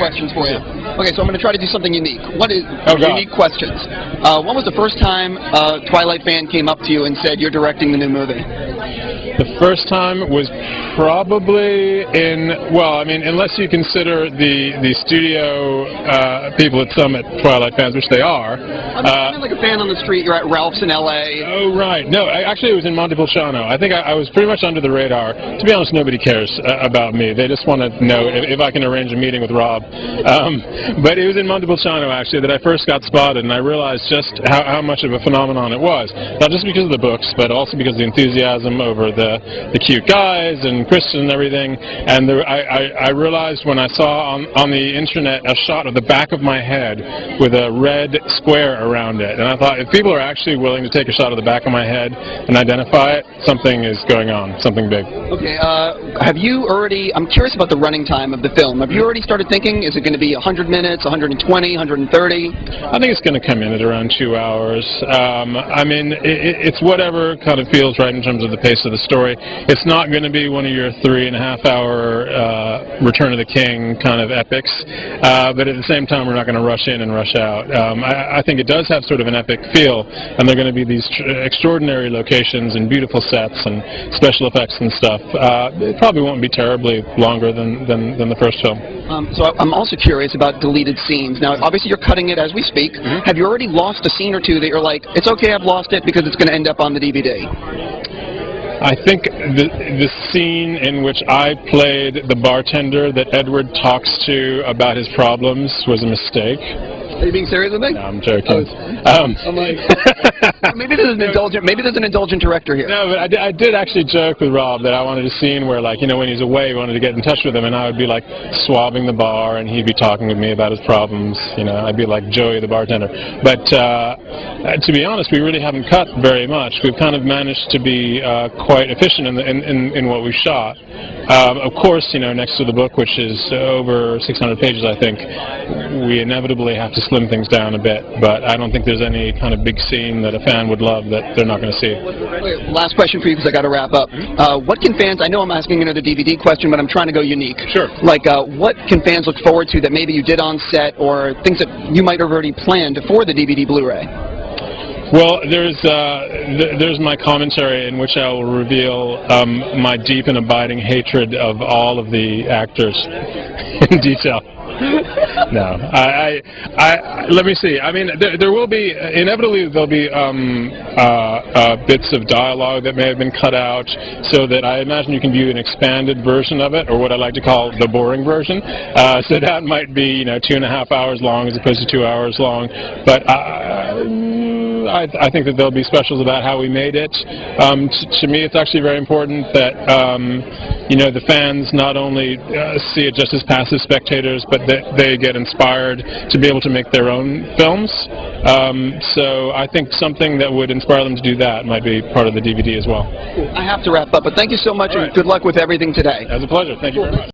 questions for you. Okay, so I'm going to try to do something unique. What is unique questions? When was the first time a Twilight fan came up to you and said, "You're directing the new movie"? The first time was probably unless you consider the studio people at Summit Twilight fans, which they are. I mean, like a fan on the street. You're at Ralph's in L.A. Oh, right. No, actually, it was in Montepulciano. I think I was pretty much under the radar. To be honest, nobody cares about me. They just want to know if I can arrange a meeting with Rob. But it was in Montepulciano, actually, that I first got spotted, and I realized just how much of a phenomenon it was. Not just because of the books, but also because of the enthusiasm over the cute guys and Kristen and everything. And I realized when I saw on the internet a shot of the back of my head with a red square around it, and I thought, if people are actually willing to take a shot of the back of my head and identify it, something is going on, something big. Okay, have you already, I'm curious about the running time of the film. Have you already started thinking, is it going to be 100 minutes, 120, 130? I think it's going to come in at around 2 hours. I mean, it's whatever kind of feels right in terms of the pace of the story. It's not going to be one of your 3.5-hour Return of the King kind of epics, but at the same time, we're not going to rush in and rush out. I think it does have sort of an epic feel, and there are going to be these extraordinary locations and beautiful sets and special effects and stuff. It probably won't be terribly longer than the first film. So I'm also curious about deleted scenes. Now, obviously, you're cutting it as we speak. Mm-hmm. Have you already lost a scene or two that you're like, it's okay, I've lost it because it's going to end up on the DVD? I think the scene in which I played the bartender that Edward talks to about his problems was a mistake. Are you being serious with me? No, I'm joking. I'm like, maybe there's an indulgent director here. No, but I did actually joke with Rob that I wanted a scene where, like, when he's away, we wanted to get in touch with him, and I would be like swabbing the bar, and he'd be talking with me about his problems. I'd be like Joey the bartender. But to be honest, we really haven't cut very much. We've kind of managed to be quite efficient in what we shot. Of course, next to the book, which is over 600 pages, I think, we inevitably have to slim things down a bit, but I don't think there's any kind of big scene that a fan would love that they're not going to see. Okay, last question for you, because I got to wrap up. What can fans, I know I'm asking another DVD question, but I'm trying to go unique. Sure. Like, what can fans look forward to that maybe you did on set, or things that you might have already planned for the DVD Blu-ray? Well, there's my commentary in which I will reveal my deep and abiding hatred of all of the actors in detail. No, let me see. I mean, there will be, inevitably there'll be bits of dialogue that may have been cut out, so that I imagine you can view an expanded version of it, or what I like to call the boring version. So that might be, 2.5 hours long as opposed to 2 hours long. But I think that there'll be specials about how we made it. To me, it's actually very important that the fans not only see it just as passive spectators, but that they get inspired to be able to make their own films. So I think something that would inspire them to do that might be part of the DVD as well. I have to wrap up, but thank you so much, and good luck with everything today. It was a pleasure. Thank you very much.